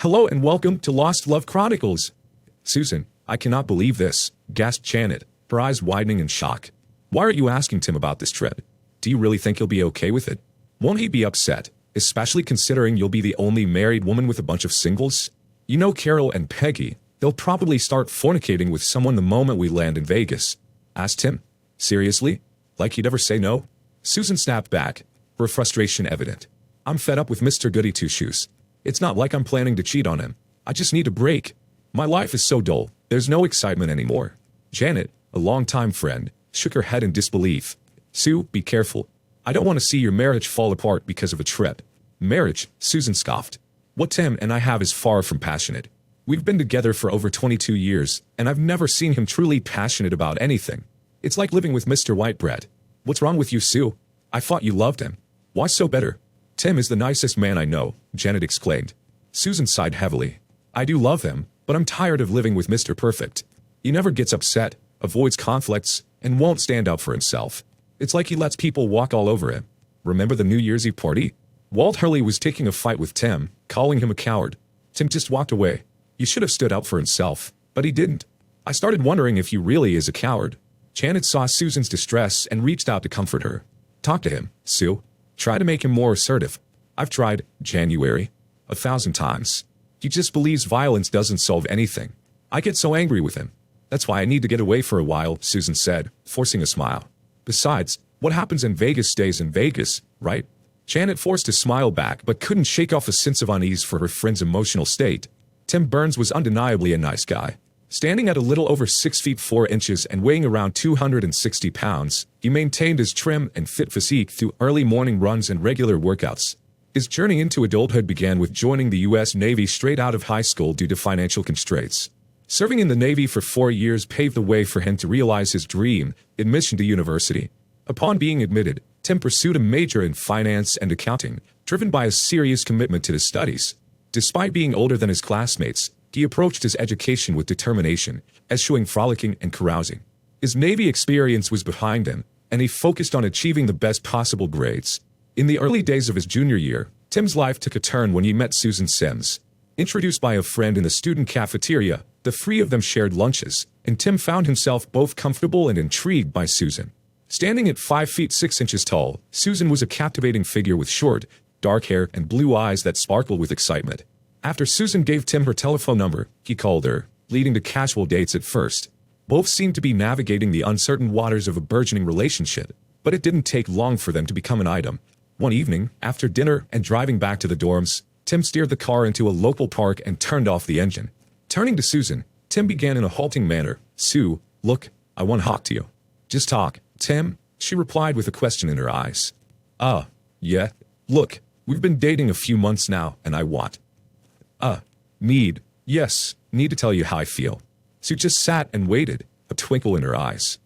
Hello and welcome to Lost Love Chronicles. Susan, I cannot believe this, gasped Janet, her eyes widening in shock. Why are you asking Tim about this trip? Do you really think he'll be okay with it? Won't he be upset, especially considering you'll be the only married woman with a bunch of singles? You know Carol and Peggy, they'll probably start fornicating with someone the moment we land in Vegas. Asked Tim. Seriously? Like he'd ever say no? Susan snapped back, her frustration evident. I'm fed up with Mr. Goody Two-Shoes. It's not like I'm planning to cheat on him. I just need a break. My life is so dull, there's no excitement anymore. Janet, a longtime friend, shook her head in disbelief. Sue, be careful. I don't want to see your marriage fall apart because of a trip. Marriage, Susan scoffed. What Tim and I have is far from passionate. We've been together for over 22 years, and I've never seen him truly passionate about anything. It's like living with Mr. Whitebread. What's wrong with you, Sue? I thought you loved him. Why so bitter? Tim is the nicest man I know, Janet exclaimed. Susan sighed heavily. I do love him, but I'm tired of living with Mr. Perfect. He never gets upset, avoids conflicts, and won't stand up for himself. It's like he lets people walk all over him. Remember the New Year's Eve party? Walt Hurley was taking a fight with Tim, calling him a coward. Tim just walked away. He should have stood up for himself, but he didn't. I started wondering if he really is a coward. Janet saw Susan's distress and reached out to comfort her. Talk to him, Sue. Try to make him more assertive. I've tried, January. 1,000 times. He just believes violence doesn't solve anything. I get so angry with him. That's why I need to get away for a while, Susan said, forcing a smile. Besides, what happens in Vegas stays in Vegas, right? Janet forced a smile back but couldn't shake off a sense of unease for her friend's emotional state. Tim Burns was undeniably a nice guy. Standing at a little over 6 feet 4 inches and weighing around 260 pounds, he maintained his trim and fit physique through early morning runs and regular workouts. His journey into adulthood began with joining the U.S. Navy straight out of high school due to financial constraints. Serving in the Navy for 4 years paved the way for him to realize his dream, admission to university. Upon being admitted, Tim pursued a major in finance and accounting, driven by a serious commitment to his studies. Despite being older than his classmates, he approached his education with determination, eschewing frolicking and carousing. His Navy experience was behind him, and he focused on achieving the best possible grades. In the early days of his junior year, Tim's life took a turn when he met Susan Sims. Introduced by a friend in the student cafeteria, the three of them shared lunches, and Tim found himself both comfortable and intrigued by Susan. Standing at 5 feet 6 inches tall, Susan was a captivating figure with short, dark hair and blue eyes that sparkled with excitement. After Susan gave Tim her telephone number, he called her, leading to casual dates at first. Both seemed to be navigating the uncertain waters of a burgeoning relationship, but it didn't take long for them to become an item. One evening, after dinner and driving back to the dorms, Tim steered the car into a local park and turned off the engine. Turning to Susan, Tim began in a halting manner. Sue, look, I want to talk to you. Just talk, Tim, she replied with a question in her eyes. Yeah, look, we've been dating a few months now, and I want... need to tell you how I feel. Sue just sat and waited, a twinkle in her eyes.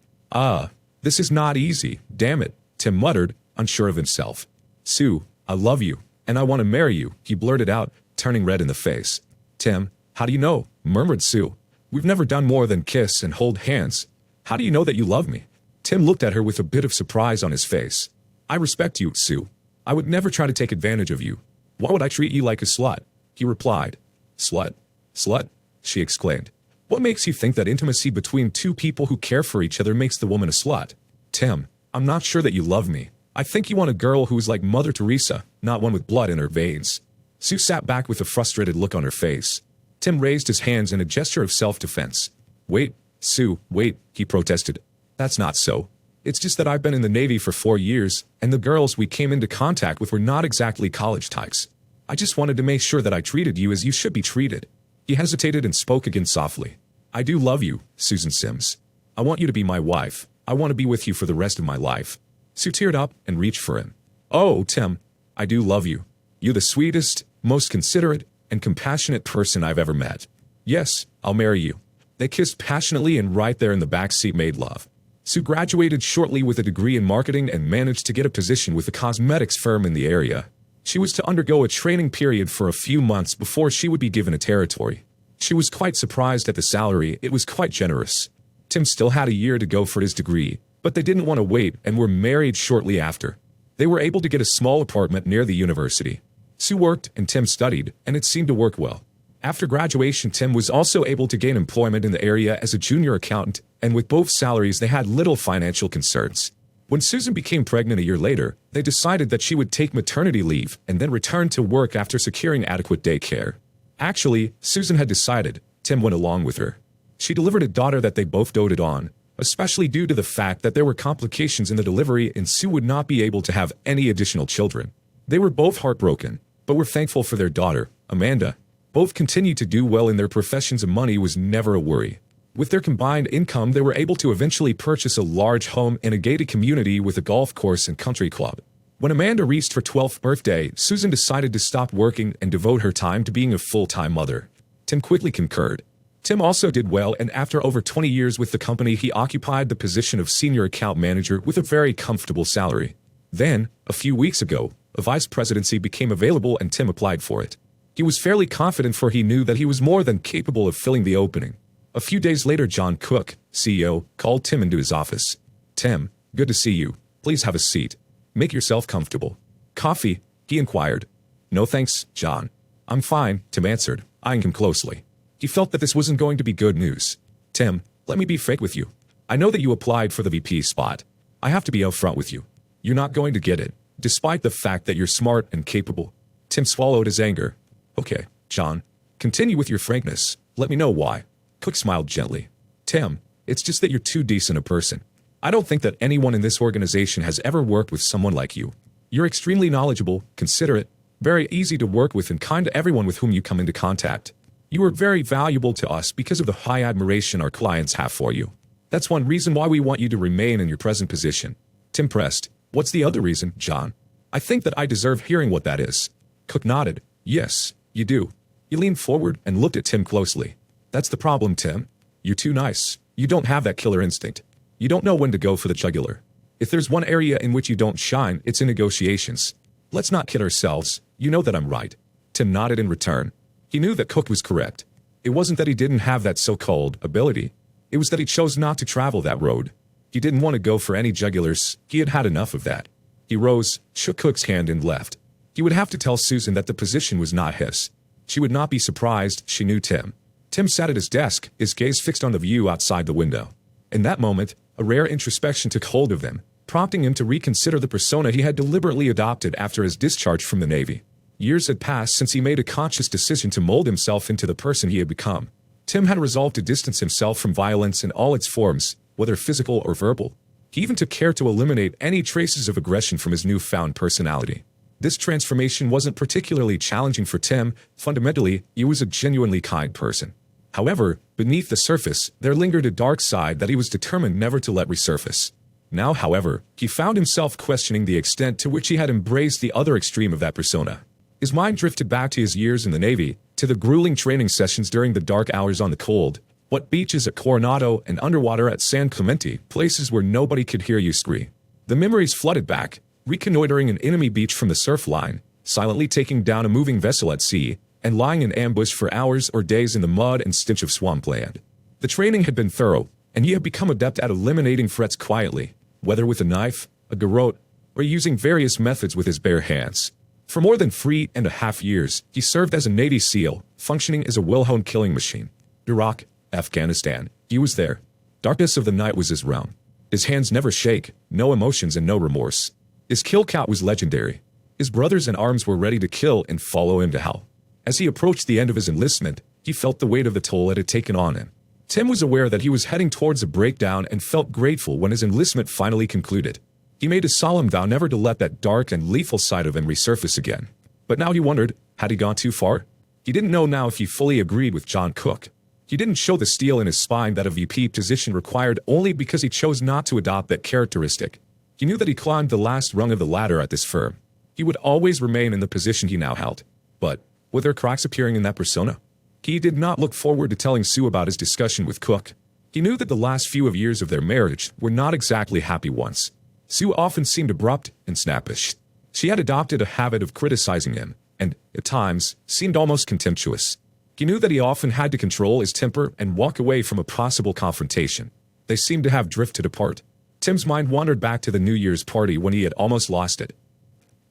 This is not easy, damn it, Tim muttered, unsure of himself. Sue, I love you, and I want to marry you, he blurted out, turning red in the face. Tim, how do you know? Murmured Sue. We've never done more than kiss and hold hands. How do you know that you love me? Tim looked at her with a bit of surprise on his face. I respect you, Sue. I would never try to take advantage of you. Why would I treat you like a slut? He replied. Slut? Slut? She exclaimed. What makes you think that intimacy between two people who care for each other makes the woman a slut? Tim, I'm not sure that you love me. I think you want a girl who is like Mother Teresa, not one with blood in her veins. Sue sat back with a frustrated look on her face. Tim raised his hands in a gesture of self-defense. Wait, Sue, wait, he protested. That's not so. It's just that I've been in the Navy for 4 years, and the girls we came into contact with were not exactly college types. I just wanted to make sure that I treated you as you should be treated. He hesitated and spoke again softly. I do love you, Susan Sims. I want you to be my wife. I want to be with you for the rest of my life. Sue teared up and reached for him. Oh, Tim, I do love you. You're the sweetest, most considerate, and compassionate person I've ever met. Yes, I'll marry you. They kissed passionately and right there in the back seat made love. Sue graduated shortly with a degree in marketing and managed to get a position with a cosmetics firm in the area. She was to undergo a training period for a few months before she would be given a territory. She was quite surprised at the salary, it was quite generous. Tim still had a year to go for his degree, but they didn't want to wait and were married shortly after. They were able to get a small apartment near the university. Sue worked and Tim studied, and it seemed to work well. After graduation, Tim was also able to gain employment in the area as a junior accountant, and with both salaries they had little financial concerns. When Susan became pregnant a year later, they decided that she would take maternity leave and then return to work after securing adequate daycare. Actually, Susan had decided. Tim went along with her. She delivered a daughter that they both doted on, especially due to the fact that there were complications in the delivery and Sue would not be able to have any additional children. They were both heartbroken, but were thankful for their daughter, Amanda. Both continued to do well in their professions and money was never a worry. With their combined income, they were able to eventually purchase a large home in a gated community with a golf course and country club. When Amanda reached her 12th birthday, Susan decided to stop working and devote her time to being a full-time mother. Tim quickly concurred. Tim also did well, and after over 20 years with the company, he occupied the position of senior account manager with a very comfortable salary. Then, a few weeks ago, a vice presidency became available and Tim applied for it. He was fairly confident, for he knew that he was more than capable of filling the opening. A few days later, John Cook, CEO, called Tim into his office. "Tim, good to see you. Please have a seat. Make yourself comfortable." "Coffee?" he inquired. "No thanks, John. I'm fine," Tim answered, eyeing him closely. He felt that this wasn't going to be good news. "Tim, let me be frank with you. I know that you applied for the VP spot. I have to be upfront with you. You're not going to get it, despite the fact that you're smart and capable." Tim swallowed his anger. "Okay, John. Continue with your frankness. Let me know why." Cook smiled gently. "Tim, it's just that you're too decent a person. I don't think that anyone in this organization has ever worked with someone like you. You're extremely knowledgeable, considerate, very easy to work with, and kind to everyone with whom you come into contact. You are very valuable to us because of the high admiration our clients have for you. That's one reason why we want you to remain in your present position." Tim pressed. "What's the other reason, John? I think that I deserve hearing what that is." Cook nodded. "Yes, you do." He leaned forward and looked at Tim closely. "That's the problem, Tim. You're too nice. You don't have that killer instinct. You don't know when to go for the jugular. If there's one area in which you don't shine, it's in negotiations. Let's not kid ourselves. You know that I'm right." Tim nodded in return. He knew that Cook was correct. It wasn't that he didn't have that so-called ability. It was that he chose not to travel that road. He didn't want to go for any jugulars. He had had enough of that. He rose, shook Cook's hand, and left. He would have to tell Susan that the position was not his. She would not be surprised. She knew Tim. Tim sat at his desk, his gaze fixed on the view outside the window. In that moment, a rare introspection took hold of him, prompting him to reconsider the persona he had deliberately adopted after his discharge from the Navy. Years had passed since he made a conscious decision to mold himself into the person he had become. Tim had resolved to distance himself from violence in all its forms, whether physical or verbal. He even took care to eliminate any traces of aggression from his newfound personality. This transformation wasn't particularly challenging for Tim. Fundamentally, he was a genuinely kind person. However, beneath the surface, there lingered a dark side that he was determined never to let resurface. Now, however, he found himself questioning the extent to which he had embraced the other extreme of that persona. His mind drifted back to his years in the Navy, to the grueling training sessions during the dark hours on the cold, what beaches at Coronado and underwater at San Clemente, places where nobody could hear you scream. The memories flooded back, reconnoitering an enemy beach from the surf line, silently taking down a moving vessel at sea, and lying in ambush for hours or days in the mud and stench of swampland. The training had been thorough, and he had become adept at eliminating threats quietly, whether with a knife, a garrote, or using various methods with his bare hands. For more than 3.5 years, he served as a Navy SEAL, functioning as a well-honed killing machine. Iraq, Afghanistan, he was there. Darkness of the night was his realm. His hands never shake, no emotions and no remorse. His kill count was legendary. His brothers in arms were ready to kill and follow him to hell. As he approached the end of his enlistment, he felt the weight of the toll it had taken on him. Tim was aware that he was heading towards a breakdown and felt grateful when his enlistment finally concluded. He made a solemn vow never to let that dark and lethal side of him resurface again. But now he wondered, had he gone too far? He didn't know now if he fully agreed with John Cook. He didn't show the steel in his spine that a VP position required only because he chose not to adopt that characteristic. He knew that he climbed the last rung of the ladder at this firm. He would always remain in the position he now held. But were there cracks appearing in that persona? He did not look forward to telling Sue about his discussion with Cook. He knew that the last few years of their marriage were not exactly happy ones. Sue often seemed abrupt and snappish. She had adopted a habit of criticizing him, and, at times, seemed almost contemptuous. He knew that he often had to control his temper and walk away from a possible confrontation. They seemed to have drifted apart. Tim's mind wandered back to the New Year's party when he had almost lost it.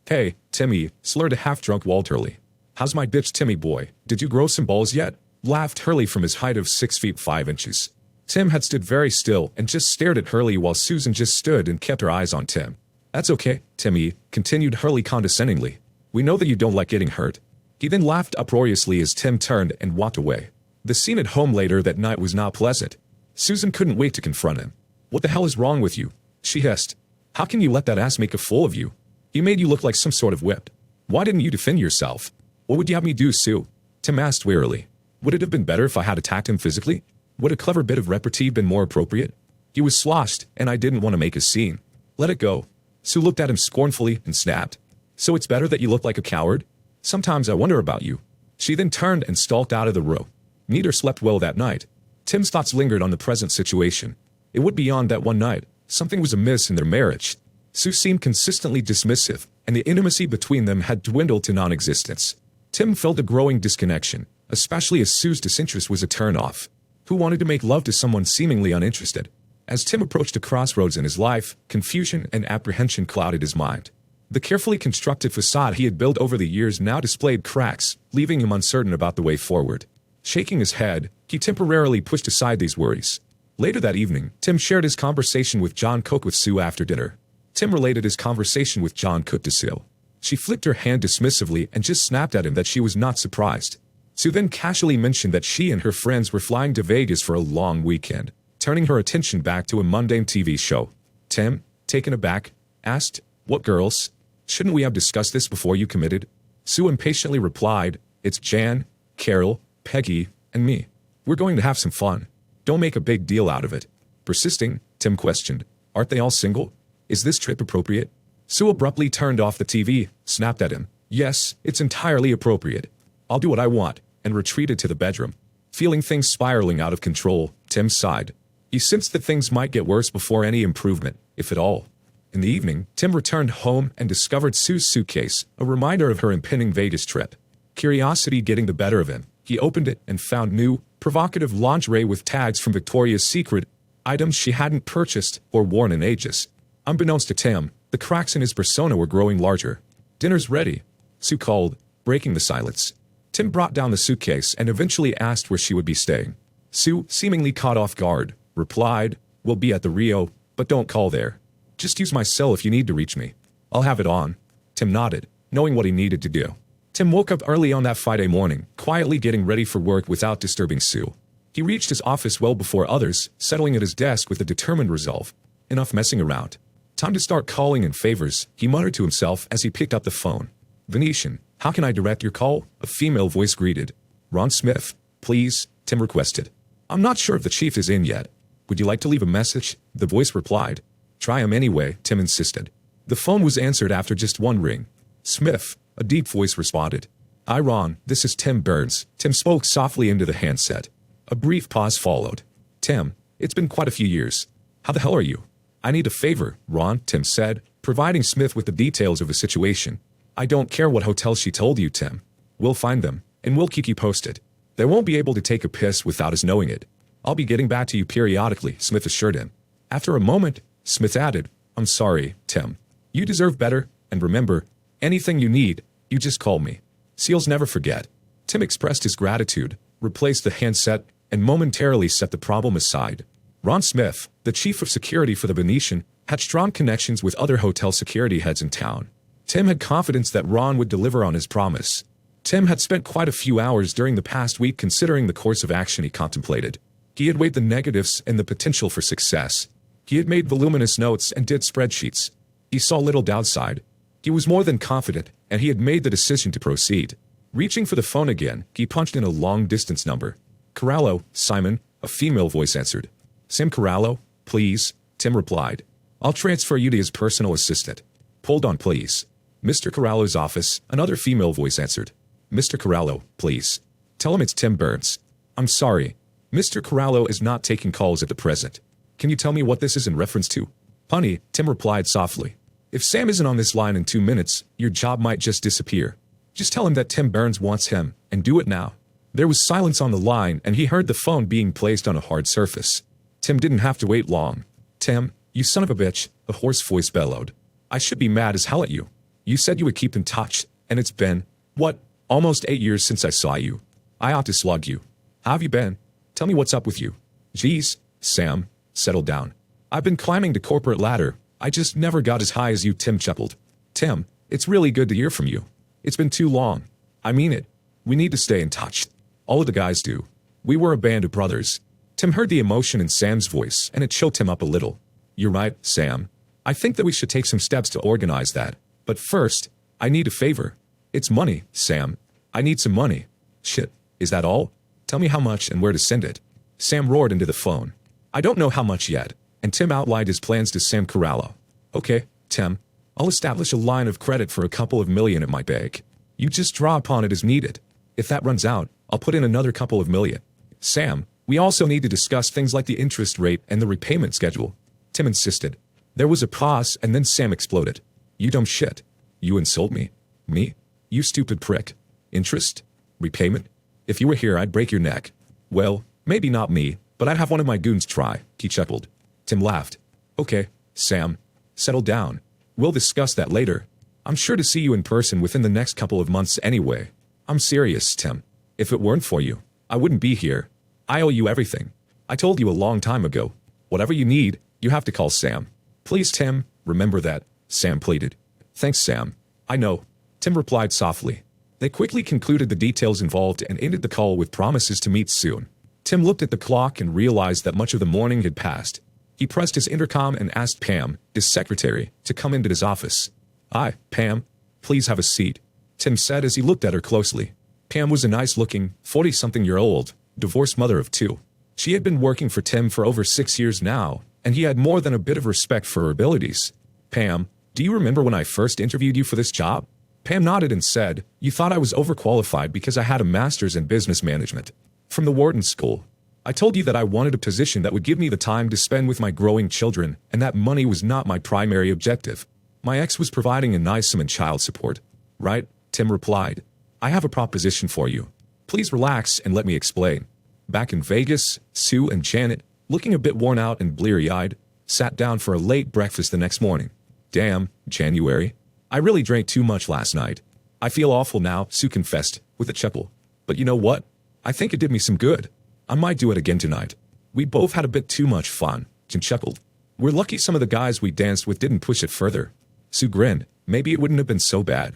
"Hey, Timmy," slurred a half-drunk Walter Lee. How's my bitch Timmy boy? Did you grow some balls yet? Laughed Hurley from his height of 6 feet 5 inches. Tim had stood very still and just stared at Hurley while Susan just stood and kept her eyes on Tim. That's okay, Timmy, continued Hurley condescendingly. We know that you don't like getting hurt. He then laughed uproariously as Tim turned and walked away. The scene at home later that night was not pleasant. Susan couldn't wait to confront him. What the hell is wrong with you? She hissed. How can you let that ass make a fool of you? He made you look like some sort of whip. Why didn't you defend yourself? What would you have me do, Sue? Tim asked wearily. Would it have been better if I had attacked him physically? Would a clever bit of repartee been more appropriate? He was sloshed, and I didn't want to make a scene. Let it go. Sue looked at him scornfully and snapped. So it's better that you look like a coward? Sometimes I wonder about you. She then turned and stalked out of the room. Neither slept well that night. Tim's thoughts lingered on the present situation. It would beyond that one night. Something was amiss in their marriage. Sue seemed consistently dismissive, and the intimacy between them had dwindled to non-existence. Tim felt a growing disconnection, especially as Sue's disinterest was a turn-off. Who wanted to make love to someone seemingly uninterested? As Tim approached a crossroads in his life, confusion and apprehension clouded his mind. The carefully constructed facade he had built over the years now displayed cracks, leaving him uncertain about the way forward. Shaking his head, he temporarily pushed aside these worries. Later that evening, Tim shared his conversation with John Cook with Sue after dinner. Tim related his conversation with John Cook to Sue. She flicked her hand dismissively and just snapped at him that she was not surprised. Sue then casually mentioned that she and her friends were flying to Vegas for a long weekend, turning her attention back to a mundane TV show. Tim, taken aback, asked, What girls? Shouldn't we have discussed this before you committed? Sue impatiently replied, It's Jan, Carol, Peggy, and me. We're going to have some fun. Don't make a big deal out of it. Persisting, Tim questioned, Aren't they all single? Is this trip appropriate? Sue abruptly turned off the TV, snapped at him, Yes, it's entirely appropriate. I'll do what I want, and retreated to the bedroom. Feeling things spiraling out of control, Tim sighed. He sensed that things might get worse before any improvement, if at all. In the evening, Tim returned home and discovered Sue's suitcase, a reminder of her impending Vegas trip. Curiosity getting the better of him, he opened it and found new, provocative lingerie with tags from Victoria's Secret, items she hadn't purchased or worn in ages. Unbeknownst to Tim, the cracks in his persona were growing larger. Dinner's ready, Sue called, breaking the silence. Tim brought down the suitcase and eventually asked where she would be staying. Sue, seemingly caught off guard, replied, We'll be at the Rio, but don't call there. Just use my cell if you need to reach me. I'll have it on. Tim nodded, knowing what he needed to do. Tim woke up early on that Friday morning, quietly getting ready for work without disturbing Sue. He reached his office well before others, settling at his desk with a determined resolve. Enough messing around. Time to start calling in favors, he muttered to himself as he picked up the phone. Venetian, how can I direct your call? A female voice greeted. Ron Smith, please, Tim requested. I'm not sure if the chief is in yet. Would you like to leave a message? The voice replied. Try him anyway, Tim insisted. The phone was answered after just one ring. Smith, a deep voice responded. Hi Ron, this is Tim Burns. Tim spoke softly into the handset. A brief pause followed. Tim, it's been quite a few years. How the hell are you? I need a favor, Ron, Tim said, providing Smith with the details of the situation. I don't care what hotel she told you, Tim. We'll find them, and we'll keep you posted. They won't be able to take a piss without us knowing it. I'll be getting back to you periodically, Smith assured him. After a moment, Smith added, I'm sorry, Tim. You deserve better, and remember, anything you need, you just call me. Seals never forget. Tim expressed his gratitude, replaced the handset, and momentarily set the problem aside. Ron Smith, the chief of security for the Venetian, had strong connections with other hotel security heads in town. Tim had confidence that Ron would deliver on his promise. Tim had spent quite a few hours during the past week considering the course of action he contemplated. He had weighed the negatives and the potential for success. He had made voluminous notes and did spreadsheets. He saw little downside. He was more than confident, and he had made the decision to proceed. Reaching for the phone again, he punched in a long-distance number. Corallo, Simon, a female voice answered. Sam Corallo, please, Tim replied. I'll transfer you to his personal assistant. Hold on, please. Mr. Corallo's office, another female voice answered. Mr. Corallo, please. Tell him it's Tim Burns. I'm sorry. Mr. Corallo is not taking calls at the present. Can you tell me what this is in reference to? Honey, Tim replied softly. If Sam isn't on this line in 2 minutes, your job might just disappear. Just tell him that Tim Burns wants him, and do it now. There was silence on the line, and he heard the phone being placed on a hard surface. Tim didn't have to wait long. Tim, you son of a bitch, a hoarse voice bellowed. I should be mad as hell at you. You said you would keep in touch, and it's been, what, Almost 8 years since I saw you. I ought to slug you. How have you been? Tell me what's up with you. Geez, Sam, settle down. I've been climbing the corporate ladder. I just never got as high as you, Tim chuckled. Tim, it's really good to hear from you. It's been too long. I mean it. We need to stay in touch. All of the guys do. We were a band of brothers. Tim heard the emotion in Sam's voice, and it choked him up a little. You're right, Sam. I think that we should take some steps to organize that. But first, I need a favor. It's money, Sam. I need some money. Shit, is that all? Tell me how much and where to send it. Sam roared into the phone. I don't know how much yet, and Tim outlined his plans to Sam Corallo. Okay, Tim, I'll establish a line of credit for a couple of million at my bank. You just draw upon it as needed. If that runs out, I'll put in another couple of million. Sam, we also need to discuss things like the interest rate and the repayment schedule. Tim insisted. There was a pause, and then Sam exploded. You dumb shit. You insult me? Me? You stupid prick. Interest? Repayment? If you were here, I'd break your neck. Well, maybe not me, but I'd have one of my goons try, he chuckled. Tim laughed. Okay, Sam. Settle down. We'll discuss that later. I'm sure to see you in person within the next couple of months anyway. I'm serious, Tim. If it weren't for you, I wouldn't be here. I owe you everything. I told you a long time ago. Whatever you need, you have to call Sam. Please, Tim, remember that, Sam pleaded. Thanks, Sam. I know. Tim replied softly. They quickly concluded the details involved and ended the call with promises to meet soon. Tim looked at the clock and realized that much of the morning had passed. He pressed his intercom and asked Pam, his secretary, to come into his office. Hi, Pam. Please have a seat, Tim said as he looked at her closely. Pam was a nice-looking, 40-something-year-old, divorced mother of 2. She had been working for Tim for over 6 years now, and he had more than a bit of respect for her abilities. Pam, do you remember when I first interviewed you for this job? Pam nodded and said, You thought I was overqualified because I had a master's in business management from the Wharton School. I told you that I wanted a position that would give me the time to spend with my growing children, and that money was not my primary objective. My ex was providing a nice sum in child support. Right? Tim replied. I have a proposition for you. Please relax and let me explain. Back in Vegas, Sue and Janet, looking a bit worn out and bleary-eyed, sat down for a late breakfast the next morning. Damn, January. I really drank too much last night. I feel awful now, Sue confessed, with a chuckle. But you know what? I think it did me some good. I might do it again tonight. We both had a bit too much fun, Jim chuckled. We're lucky some of the guys we danced with didn't push it further. Sue grinned. Maybe it wouldn't have been so bad.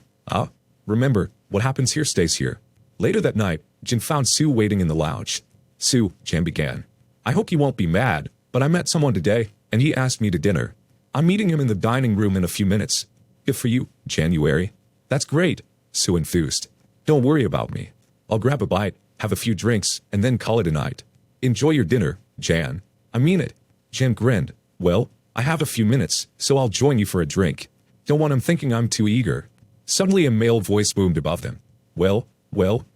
Remember, what happens here stays here. Later that night, Jim found Sue waiting in the lounge. Sue, Jim began. I hope you won't be mad, but I met someone today, and he asked me to dinner. I'm meeting him in the dining room in a few minutes. Good for you, January. That's great, Sue enthused. Don't worry about me. I'll grab a bite, have a few drinks, and then call it a night. Enjoy your dinner, Jan. I mean it. Jan grinned. Well, I have a few minutes, so I'll join you for a drink. Don't want him thinking I'm too eager. Suddenly a male voice boomed above them. Well,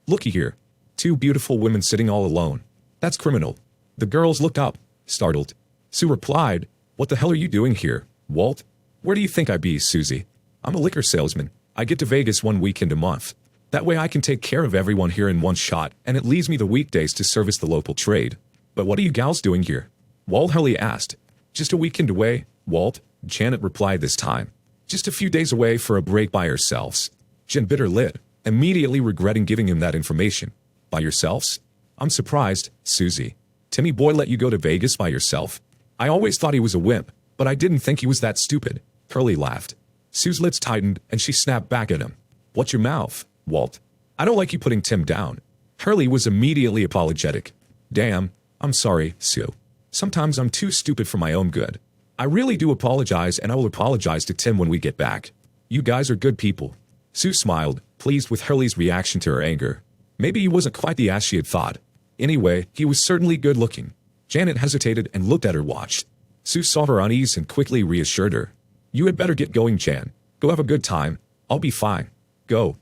looky here. 2 beautiful women sitting all alone. That's criminal. The girls looked up, startled. Sue replied, What the hell are you doing here, Walt? Where do you think I be, Susie? I'm a liquor salesman. I get to Vegas 1 weekend a month. That way I can take care of everyone here in one shot, and it leaves me the weekdays to service the local trade. But what are you gals doing here? Walt Hurley asked. Just a weekend away, Walt, Janet replied this time. Just a few days away for a break by yourselves. Jen bit her lip, immediately regretting giving him that information. By yourselves? I'm surprised, Susie. Timmy boy let you go to Vegas by yourself? I always thought he was a wimp, but I didn't think he was that stupid. Hurley laughed. Sue's lips tightened, and she snapped back at him. What's your mouth, Walt? I don't like you putting Tim down. Hurley was immediately apologetic. Damn, I'm sorry, Sue. Sometimes I'm too stupid for my own good. I really do apologize, and I will apologize to Tim when we get back. You guys are good people. Sue smiled, pleased with Hurley's reaction to her anger. Maybe he wasn't quite the ass she had thought. Anyway, he was certainly good-looking. Janet hesitated and looked at her watch. Sue saw her unease and quickly reassured her. You had better get going, Jan. Go have a good time. I'll be fine. Go.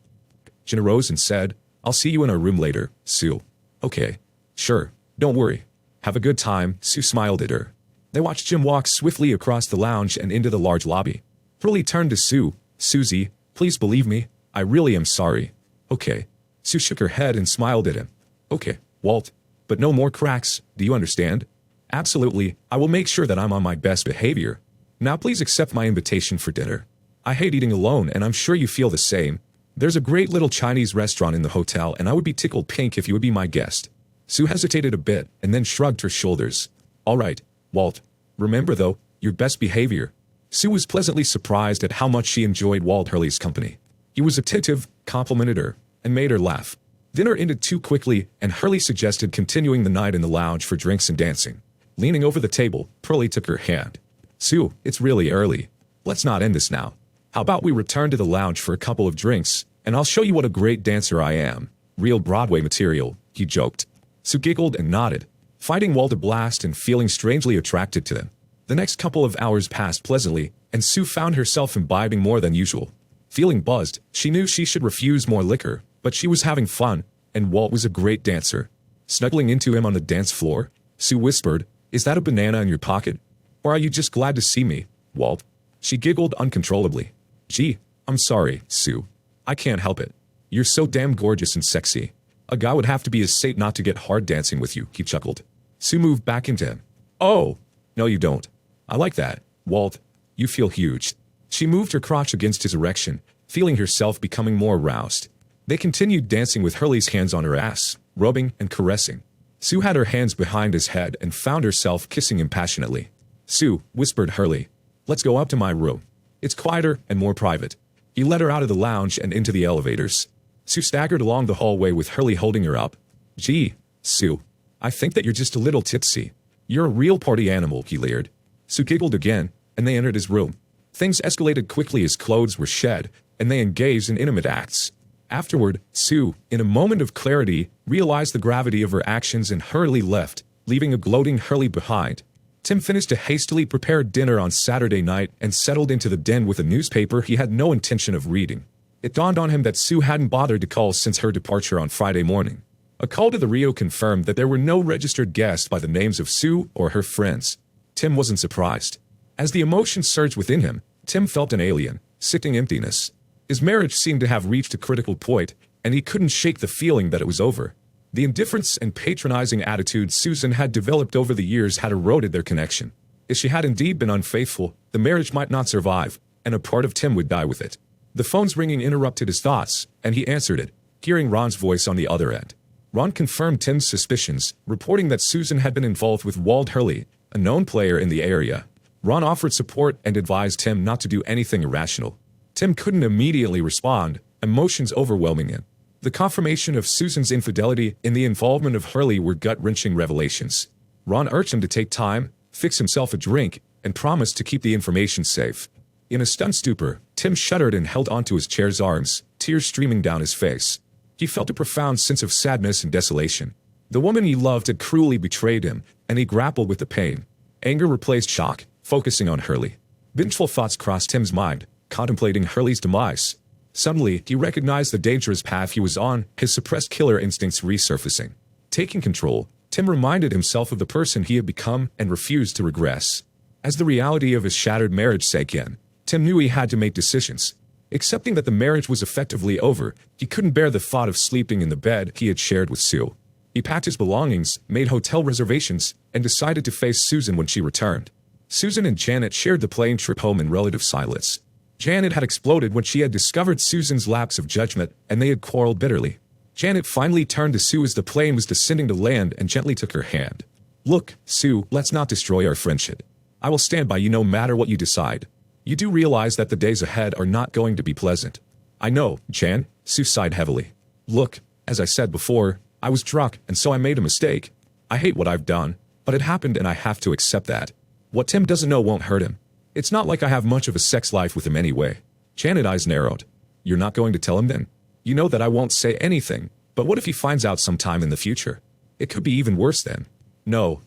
Jan arose and said, I'll see you in our room later, Sue. Okay. Sure. Don't worry. Have a good time, Sue smiled at her. They watched Jim walk swiftly across the lounge and into the large lobby. Hurley turned to Sue. Susie, please believe me. I really am sorry. Okay. Sue shook her head and smiled at him. Okay, Walt. But no more cracks, do you understand? Absolutely. I will make sure that I'm on my best behavior. Now please accept my invitation for dinner. I hate eating alone, and I'm sure you feel the same. There's a great little Chinese restaurant in the hotel and I would be tickled pink if you would be my guest. Sue hesitated a bit and then shrugged her shoulders. All right, Walt. Remember though, your best behavior. Sue was pleasantly surprised at how much she enjoyed Walt Hurley's company. He was attentive, complimented her, and made her laugh. Dinner ended too quickly, and Hurley suggested continuing the night in the lounge for drinks and dancing. Leaning over the table, Hurley took her hand. Sue, it's really early. Let's not end this now. How about we return to the lounge for a couple of drinks, and I'll show you what a great dancer I am. Real Broadway material, he joked. Sue giggled and nodded, finding Walt a blast and feeling strangely attracted to him. The next couple of hours passed pleasantly, and Sue found herself imbibing more than usual. Feeling buzzed, she knew she should refuse more liquor, but she was having fun, and Walt was a great dancer. Snuggling into him on the dance floor, Sue whispered, "Is that a banana in your pocket? Or are you just glad to see me, Walt?" She giggled uncontrollably. "Gee, I'm sorry, Sue. I can't help it. You're so damn gorgeous and sexy. A guy would have to be a saint not to get hard dancing with you," he chuckled. Sue moved back into him. "Oh, no you don't. I like that, Walt. You feel huge." She moved her crotch against his erection, feeling herself becoming more aroused. They continued dancing with Hurley's hands on her ass, rubbing and caressing. Sue had her hands behind his head and found herself kissing him passionately. "Sue," whispered Hurley, "let's go up to my room. It's quieter and more private." He led her out of the lounge and into the elevators. Sue staggered along the hallway with Hurley holding her up. "Gee, Sue, I think that you're just a little tipsy. You're a real party animal," he leered. Sue giggled again, and they entered his room. Things escalated quickly as clothes were shed, and they engaged in intimate acts. Afterward, Sue, in a moment of clarity, realized the gravity of her actions and hurriedly left, leaving a gloating Hurley behind. Tim finished a hastily prepared dinner on Saturday night and settled into the den with a newspaper he had no intention of reading. It dawned on him that Sue hadn't bothered to call since her departure on Friday morning. A call to the Rio confirmed that there were no registered guests by the names of Sue or her friends. Tim wasn't surprised. As the emotion surged within him, Tim felt an alien, sickening emptiness. His marriage seemed to have reached a critical point, and he couldn't shake the feeling that it was over. The indifference and patronizing attitude Susan had developed over the years had eroded their connection. If she had indeed been unfaithful, the marriage might not survive, and a part of Tim would die with it. The phone's ringing interrupted his thoughts, and he answered it, hearing Ron's voice on the other end. Ron confirmed Tim's suspicions, reporting that Susan had been involved with Walt Hurley, a known player in the area. Ron offered support and advised Tim not to do anything irrational. Tim couldn't immediately respond, emotions overwhelming him. The confirmation of Susan's infidelity and the involvement of Hurley were gut-wrenching revelations. Ron urged him to take time, fix himself a drink, and promised to keep the information safe. In a stunned stupor, Tim shuddered and held onto his chair's arms, tears streaming down his face. He felt a profound sense of sadness and desolation. The woman he loved had cruelly betrayed him, and he grappled with the pain. Anger replaced shock, focusing on Hurley. Vengeful thoughts crossed Tim's mind, contemplating Hurley's demise. Suddenly, he recognized the dangerous path he was on, his suppressed killer instincts resurfacing. Taking control, Tim reminded himself of the person he had become and refused to regress. As the reality of his shattered marriage sank in, Tim knew he had to make decisions. Accepting that the marriage was effectively over, he couldn't bear the thought of sleeping in the bed he had shared with Sue. He packed his belongings, made hotel reservations, and decided to face Susan when she returned. Susan and Janet shared the plane trip home in relative silence. Janet had exploded when she had discovered Susan's lapse of judgment, and they had quarreled bitterly. Janet finally turned to Sue as the plane was descending to land and gently took her hand. "Look, Sue, let's not destroy our friendship. I will stand by you no matter what you decide. You do realize that the days ahead are not going to be pleasant." "I know, Jan," Sue sighed heavily. "Look, as I said before, I was drunk, and so I made a mistake. I hate what I've done, but it happened and I have to accept that. What Tim doesn't know won't hurt him. It's not like I have much of a sex life with him anyway." Janet's eyes narrowed. "You're not going to tell him then? You know that I won't say anything, but what if he finds out sometime in the future? It could be even worse then." No,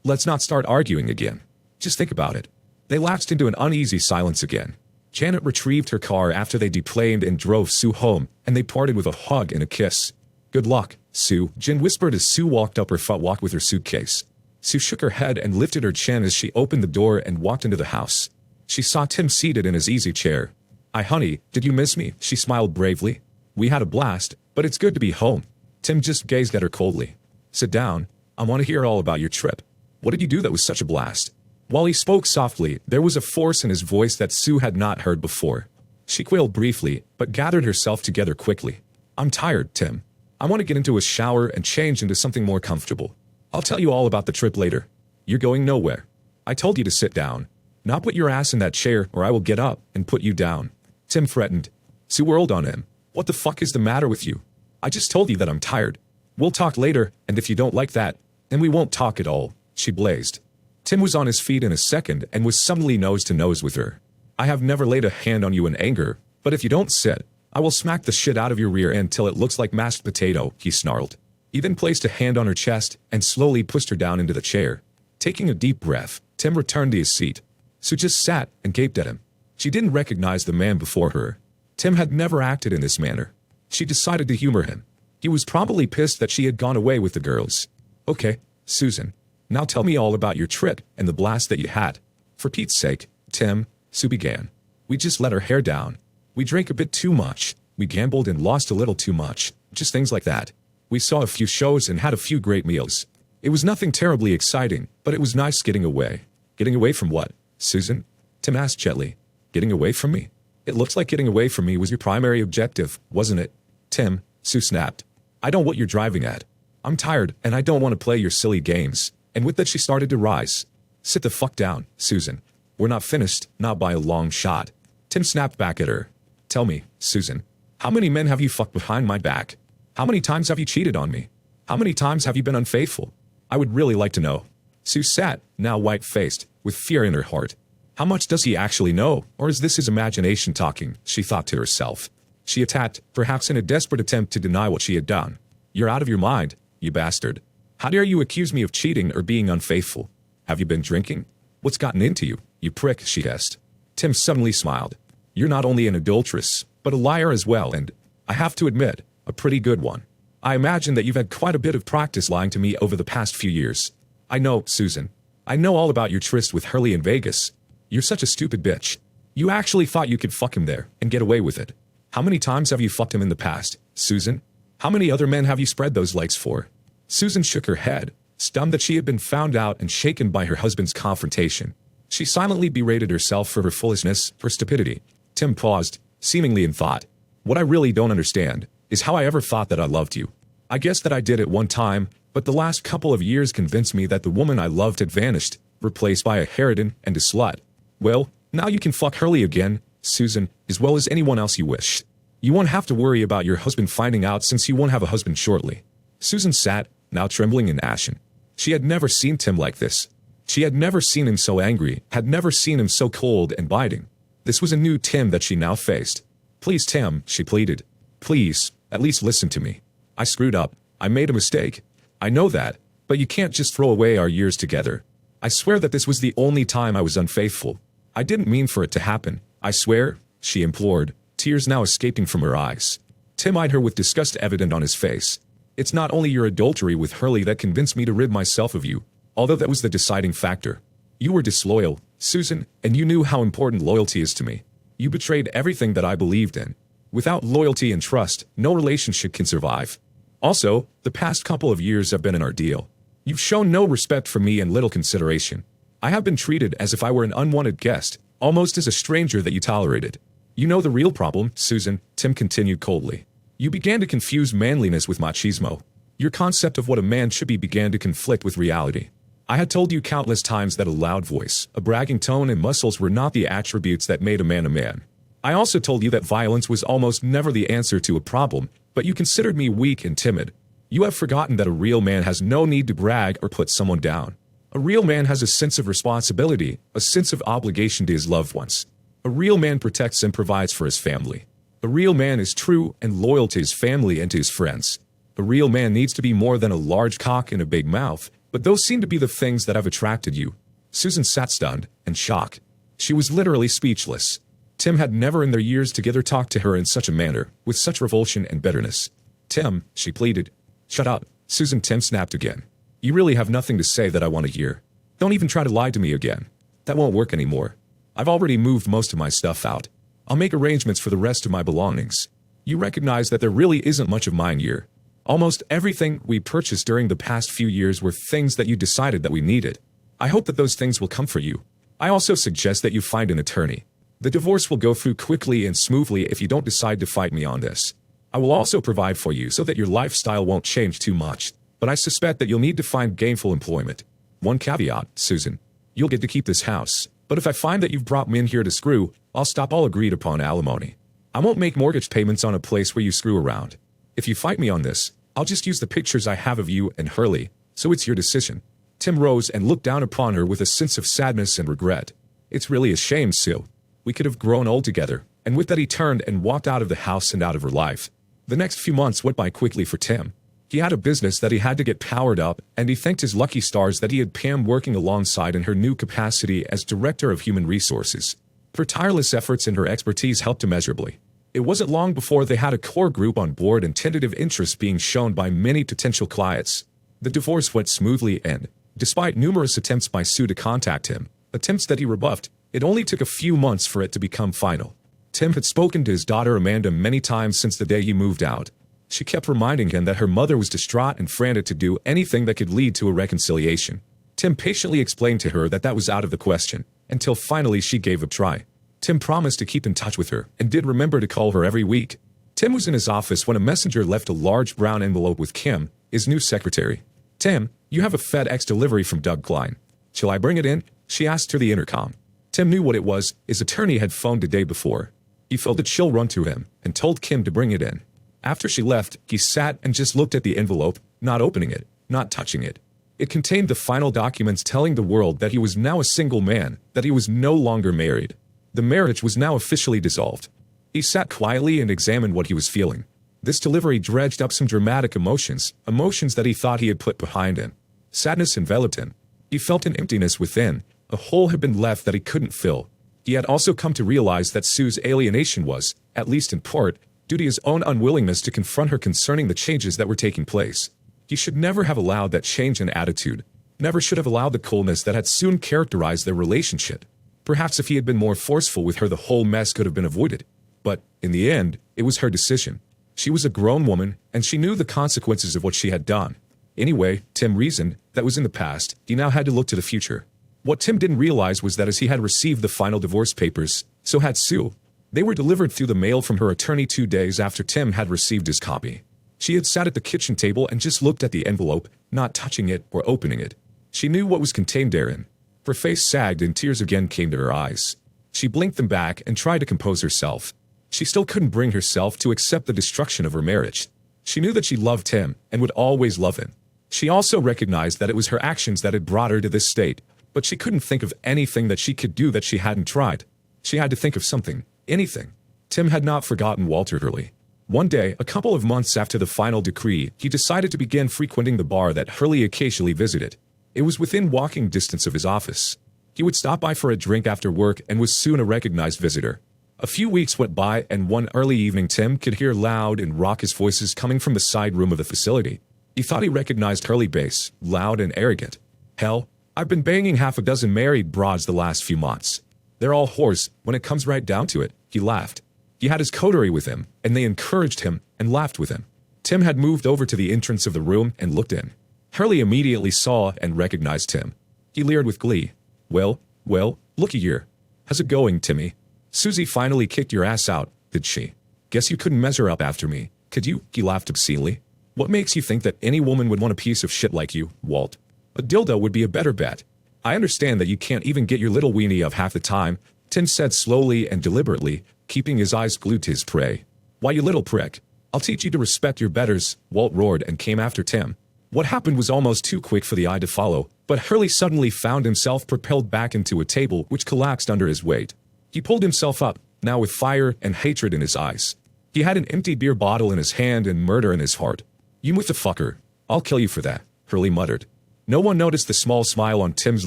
let's not start arguing again. Just think about it." They lapsed into an uneasy silence again. Janet retrieved her car after they deplaned and drove Sue home, and they parted with a hug and a kiss. "Good luck, Sue," Jen whispered as Sue walked up her footwalk with her suitcase. Sue shook her head and lifted her chin as she opened the door and walked into the house. She saw Tim seated in his easy chair. "Hi, honey, did you miss me?" She smiled bravely. "We had a blast, but it's good to be home." Tim just gazed at her coldly. "Sit down. I want to hear all about your trip. What did you do that was such a blast?" While he spoke softly, there was a force in his voice that Sue had not heard before. She quailed briefly, but gathered herself together quickly. I'm tired, Tim. I want to get into a shower and change into something more comfortable. I'll tell you all about the trip later. You're going nowhere. I told you to sit down. Now put your ass in that chair or I will get up and put you down. Tim threatened. Sue whirled on him. What the fuck is the matter with you? I just told you that I'm tired. We'll talk later, and if you don't like that, then we won't talk at all, she blazed. Tim was on his feet in a second and was suddenly nose to nose with her. I have never laid a hand on you in anger, but if you don't sit, I will smack the shit out of your rear end till it looks like mashed potato, he snarled. He then placed a hand on her chest and slowly pushed her down into the chair. Taking a deep breath, Tim returned to his seat. Sue just sat and gaped at him. She didn't recognize the man before her. Tim had never acted in this manner. She decided to humor him. He was probably pissed that she had gone away with the girls. Okay, Susan. Now tell me all about your trip and the blast that you had. For Pete's sake, Tim, Sue began. We just let our hair down. We drank a bit too much. We gambled and lost a little too much. Just things like that. We saw a few shows and had a few great meals. It was nothing terribly exciting, but it was nice getting away. Getting away from what, Susan? Tim asked gently. Getting away from me? It looks like getting away from me was your primary objective, wasn't it? Tim, Sue snapped. I know what you're driving at. I'm tired and I don't want to play your silly games. And with that she started to rise. Sit the fuck down, Susan. We're not finished, not by a long shot. Tim snapped back at her. Tell me, Susan, how many men have you fucked behind my back? How many times have you cheated on me? How many times have you been unfaithful? I would really like to know. Sue sat, now white-faced, with fear in her heart. How much does he actually know, or is this his imagination talking, she thought to herself. She attacked, perhaps in a desperate attempt to deny what she had done. You're out of your mind, you bastard. How dare you accuse me of cheating or being unfaithful? Have you been drinking? What's gotten into you, you prick, she hissed. Tim suddenly smiled. You're not only an adulteress, but a liar as well and, I have to admit, a pretty good one. I imagine that you've had quite a bit of practice lying to me over the past few years. I know, Susan. I know all about your tryst with Hurley in Vegas. You're such a stupid bitch. You actually thought you could fuck him there and get away with it. How many times have you fucked him in the past, Susan? How many other men have you spread those legs for? Susan shook her head, stunned that she had been found out and shaken by her husband's confrontation. She silently berated herself for her foolishness, her stupidity. Tim paused, seemingly in thought. What I really don't understand is how I ever thought that I loved you. I guess that I did at one time, but the last couple of years convinced me that the woman I loved had vanished, replaced by a harridan and a slut. Well, now you can fuck Hurley again, Susan, as well as anyone else you wish. You won't have to worry about your husband finding out since you won't have a husband shortly. Susan sat, now trembling and ashen. She had never seen Tim like this. She had never seen him so angry, had never seen him so cold and biting. This was a new Tim that she now faced. Please, Tim, she pleaded. Please, at least listen to me. I screwed up. I made a mistake. I know that, but you can't just throw away our years together. I swear that this was the only time I was unfaithful. I didn't mean for it to happen. I swear, she implored, tears now escaping from her eyes. Tim eyed her with disgust evident on his face. It's not only your adultery with Hurley that convinced me to rid myself of you, although that was the deciding factor. You were disloyal, Susan, and you knew how important loyalty is to me. You betrayed everything that I believed in. Without loyalty and trust, no relationship can survive. Also, the past couple of years have been an ordeal. You've shown no respect for me and little consideration. I have been treated as if I were an unwanted guest, almost as a stranger that you tolerated. You know the real problem, Susan, Tim continued coldly. You began to confuse manliness with machismo. Your concept of what a man should be began to conflict with reality. I had told you countless times that a loud voice, a bragging tone, and muscles were not the attributes that made a man a man. I also told you that violence was almost never the answer to a problem, but you considered me weak and timid. You have forgotten that a real man has no need to brag or put someone down. A real man has a sense of responsibility, a sense of obligation to his loved ones. A real man protects and provides for his family. A real man is true and loyal to his family and to his friends. A real man needs to be more than a large cock and a big mouth, but those seem to be the things that have attracted you. Susan sat stunned and shocked. She was literally speechless. Tim had never in their years together talked to her in such a manner, with such revulsion and bitterness. Tim, she pleaded. Shut up, Susan, Tim snapped again. You really have nothing to say that I want to hear. Don't even try to lie to me again. That won't work anymore. I've already moved most of my stuff out. I'll make arrangements for the rest of my belongings. You recognize that there really isn't much of mine here. Almost everything we purchased during the past few years were things that you decided that we needed. I hope that those things will comfort you. I also suggest that you find an attorney. The divorce will go through quickly and smoothly if you don't decide to fight me on this. I will also provide for you so that your lifestyle won't change too much, but I suspect that you'll need to find gainful employment. One caveat, Susan. You'll get to keep this house, but if I find that you've brought me in here to screw, I'll stop all agreed upon alimony. I won't make mortgage payments on a place where you screw around. If you fight me on this, I'll just use the pictures I have of you and Hurley, so it's your decision. Tim rose and looked down upon her with a sense of sadness and regret. It's really a shame, Sue. We could have grown old together, and with that he turned and walked out of the house and out of her life. The next few months went by quickly for Tim. He had a business that he had to get powered up, and he thanked his lucky stars that he had Pam working alongside in her new capacity as Director of Human Resources. Her tireless efforts and her expertise helped immeasurably. It wasn't long before they had a core group on board and tentative interest being shown by many potential clients. The divorce went smoothly and, despite numerous attempts by Sue to contact him, attempts that he rebuffed, it only took a few months for it to become final. Tim had spoken to his daughter Amanda many times since the day he moved out. She kept reminding him that her mother was distraught and frantic to do anything that could lead to a reconciliation. Tim patiently explained to her that that was out of the question, until finally she gave a try. Tim promised to keep in touch with her, and did remember to call her every week. Tim was in his office when a messenger left a large brown envelope with Kim, his new secretary. Tim, you have a FedEx delivery from Doug Klein. Shall I bring it in? She asked through the intercom. Tim knew what it was. His attorney had phoned the day before. He felt a chill run through him, and told Kim to bring it in. After she left, he sat and just looked at the envelope, not opening it, not touching it. It contained the final documents telling the world that he was now a single man, that he was no longer married. The marriage was now officially dissolved. He sat quietly and examined what he was feeling. This delivery dredged up some dramatic emotions that he thought he had put behind him. Sadness enveloped him. He felt an emptiness within. A hole had been left that he couldn't fill. He had also come to realize that Sue's alienation was, at least in part, due to his own unwillingness to confront her concerning the changes that were taking place. He should never have allowed that change in attitude, never should have allowed the coldness that had soon characterized their relationship. Perhaps if he had been more forceful with her, the whole mess could have been avoided. But, in the end, it was her decision. She was a grown woman, and she knew the consequences of what she had done. Anyway, Tim reasoned, that was in the past. He now had to look to the future. What Tim didn't realize was that as he had received the final divorce papers, so had Sue. They were delivered through the mail from her attorney 2 days after Tim had received his copy. She had sat at the kitchen table and just looked at the envelope, not touching it or opening it. She knew what was contained therein. Her face sagged and tears again came to her eyes. She blinked them back and tried to compose herself. She still couldn't bring herself to accept the destruction of her marriage. She knew that she loved him and would always love him. She also recognized that it was her actions that had brought her to this state, but she couldn't think of anything that she could do that she hadn't tried. She had to think of something, anything. Tim had not forgotten Walter Hurley. One day, a couple of months after the final decree, he decided to begin frequenting the bar that Hurley occasionally visited. It was within walking distance of his office. He would stop by for a drink after work and was soon a recognized visitor. A few weeks went by, and one early evening Tim could hear loud and raucous voices coming from the side room of the facility. He thought he recognized Hurley bass, loud and arrogant. Hell, I've been banging half a dozen married broads the last few months. They're all whores, when it comes right down to it, he laughed. He had his coterie with him, and they encouraged him and laughed with him. Tim had moved over to the entrance of the room and looked in. Hurley immediately saw and recognized Tim. He leered with glee. Well, looky here. How's it going, Timmy? Susie finally kicked your ass out, did she? Guess you couldn't measure up after me, could you? He laughed obscenely. What makes you think that any woman would want a piece of shit like you, Walt? A dildo would be a better bet. I understand that you can't even get your little weenie up half the time, Tim said slowly and deliberately, keeping his eyes glued to his prey. Why, you little prick. I'll teach you to respect your betters, Walt roared and came after Tim. What happened was almost too quick for the eye to follow, but Hurley suddenly found himself propelled back into a table which collapsed under his weight. He pulled himself up, now with fire and hatred in his eyes. He had an empty beer bottle in his hand and murder in his heart. You motherfucker. I'll kill you for that, Hurley muttered. No one noticed the small smile on Tim's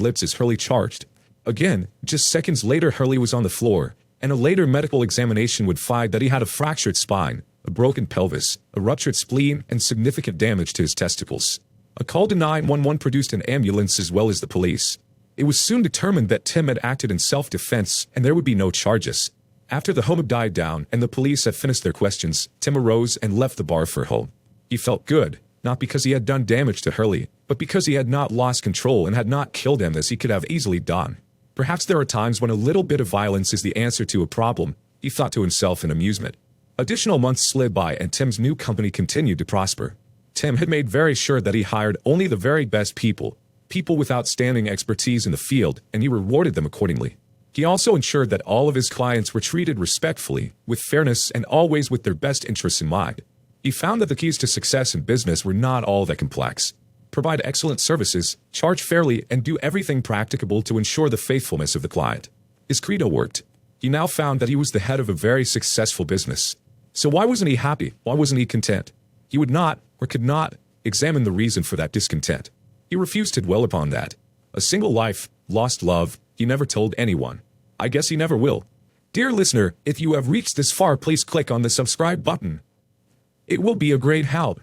lips as Hurley charged. Again, just seconds later Hurley was on the floor, and a later medical examination would find that he had a fractured spine, a broken pelvis, a ruptured spleen, and significant damage to his testicles. A call to 911 produced an ambulance as well as the police. It was soon determined that Tim had acted in self-defense and there would be no charges. After the home had died down and the police had finished their questions, Tim arose and left the bar for home. He felt good, not because he had done damage to Hurley, but because he had not lost control and had not killed him as he could have easily done. Perhaps there are times when a little bit of violence is the answer to a problem, he thought to himself in amusement. Additional months slid by and Tim's new company continued to prosper. Tim had made very sure that he hired only the very best people with outstanding expertise in the field, and he rewarded them accordingly. He also ensured that all of his clients were treated respectfully, with fairness, and always with their best interests in mind. He found that the keys to success in business were not all that complex. Provide excellent services, charge fairly, and do everything practicable to ensure the faithfulness of the client. His credo worked. He now found that he was the head of a very successful business. So why wasn't he happy? Why wasn't he content? He would not, or could not, examine the reason for that discontent. He refused to dwell upon that. A single life, lost love, he never told anyone. I guess he never will. Dear listener, if you have reached this far, please click on the subscribe button. It will be a great help.